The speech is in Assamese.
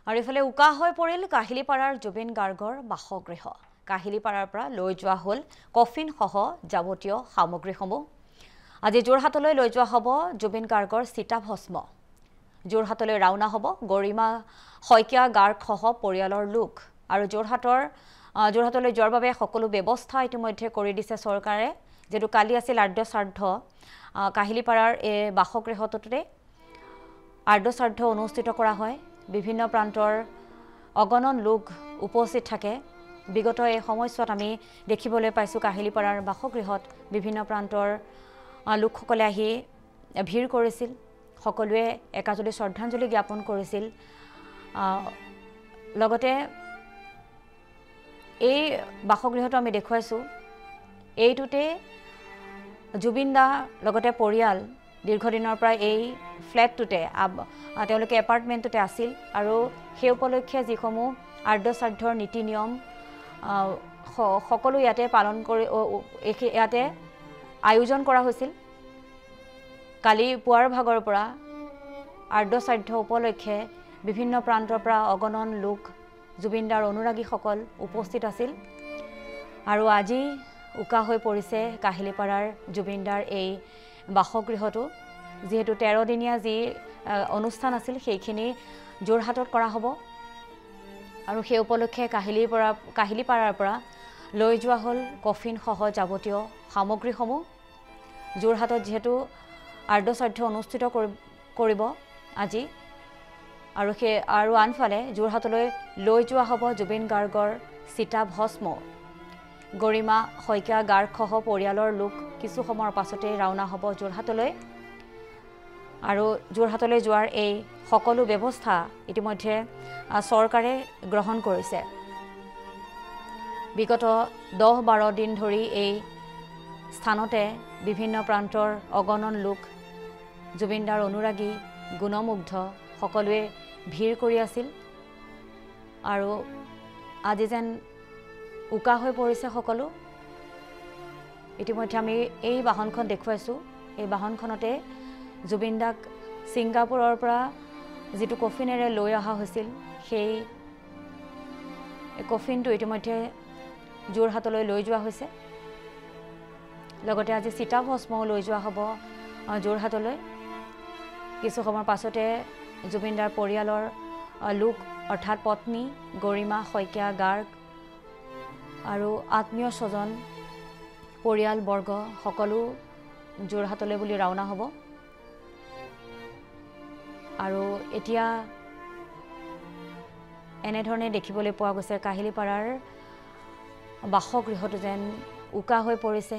আৰু ইফালে উকা হৈ পৰিল কাহিলিপাৰাৰ জুবিন গাৰ্গৰ বাসগৃহ। কাহিলিপাৰাৰ পৰা লৈ যোৱা হ'ল কফিন সহ যাৱতীয় সামগ্ৰীসমূহ। আজি যোৰহাটলৈ লৈ যোৱা হ'ব জুবিন গাৰ্গৰ চিতাভস্ম। যোৰহাটলৈ ৰাওনা হ'ব গৰিমা শইকীয়া গাৰ্গ সহ পৰিয়ালৰ লোক। আৰু যোৰহাটলৈ যোৱাৰ বাবে সকলো ব্যৱস্থা ইতিমধ্যে কৰি দিছে চৰকাৰে। যেটো কালি আছিল আৰ্য শ্ৰাদ্ধ কাহিলিপাৰাৰ এই বাসগৃহটোতে আৰ্য শ্ৰাদ্ধ অনুষ্ঠিত কৰা হয়। বিভিন্ন প্ৰান্তৰ অগণন লোক উপস্থিত থাকে। বিগত এই সময়ছোৱাত আমি দেখিবলৈ পাইছোঁ কাহিলিপাৰাৰ বাসগৃহত বিভিন্ন প্ৰান্তৰ লোকসকলে আহি ভিৰ কৰিছিল। সকলোৱে একাজলি শ্ৰদ্ধাঞ্জলি জ্ঞাপন কৰিছিল। লগতে এই বাসগৃহটো আমি দেখুৱাইছোঁ। এইটোতে জুবিন দা লগতে পৰিয়াল দীৰ্ঘদিনৰ পৰা এই ফ্লেটটোতে তেওঁলোকে এপাৰ্টমেণ্টটোতে আছিল। আৰু সেই উপলক্ষে যিসমূহ আৰ্য শ্ৰাদ্ধৰ নীতি নিয়ম সকলো ইয়াতে পালন কৰি ইয়াতে আয়োজন কৰা হৈছিল। কালি পুৱাৰ ভাগৰ পৰা আৰ্য শ্ৰাদ্ধ উপলক্ষে বিভিন্ন প্ৰান্তৰ পৰা অগণন লোক জুবিন দাৰ অনুৰাগীসকল উপস্থিত আছিল। আৰু আজি উকা হৈ পৰিছে কাহিলিপাৰাৰ জুবিন দাৰ এই বাসগৃহটো। যিহেতু 13 দিনীয়া যি অনুষ্ঠান আছিল সেইখিনি যোৰহাটত কৰা হ'ব। আৰু সেই উপলক্ষে কাহিলিপাৰাৰ পৰা লৈ যোৱা হ'ল কফিন সহ যাৱতীয় সামগ্ৰীসমূহ। যোৰহাটত যিহেতু আৰ্য শ্ৰাদ্ধ অনুষ্ঠিত কৰিব আজি। আৰু আনফালে যোৰহাটলৈ লৈ যোৱা হ'ব জুবিন গাৰ্গৰ চিতাভস্ম। গৰিমা শইকীয়া গাৰ্গ সহ পৰিয়ালৰ লোক কিছু সময়ৰ পাছতে ৰাওনা হ'ব যোৰহাটলৈ। আৰু যোৰহাটলৈ যোৱাৰ এই সকলো ব্যৱস্থা ইতিমধ্যে চৰকাৰে গ্ৰহণ কৰিছে। বিগত 10-12 দিন ধৰি এই স্থানতে বিভিন্ন প্ৰান্তৰ অগণন লোক জুবিন দাৰ অনুৰাগী গুণমুগ্ধ সকলোৱে ভিৰ কৰি আছিল। আৰু আজি যেন উকা হৈ পৰিছে সকলো। ইতিমধ্যে আমি এই বাহনখন দেখুৱাইছোঁ। এই বাহনখনতে জুবিন দাক ছিংগাপুৰৰ পৰা যিটো কফিনেৰে লৈ অহা হৈছিল সেই কফিনটো ইতিমধ্যে যোৰহাটলৈ লৈ যোৱা হৈছে। লগতে আজি চিতাভস্মও লৈ যোৱা হ'ব যোৰহাটলৈ। কিছু সময়ৰ পাছতে জুবিন দাৰ পৰিয়ালৰ লোক অৰ্থাৎ পত্নী গৰিমা শইকীয়া গাৰ্গ আৰু আত্মীয় স্বজন পৰিয়ালবৰ্গ সকলো যোৰহাটলৈ বুলি ৰাওনা হ'ব। আৰু এতিয়া এনেধৰণে দেখিবলৈ পোৱা গৈছে কাহিলিপাৰাৰ বাসগৃহটো যেন উকা হৈ পৰিছে।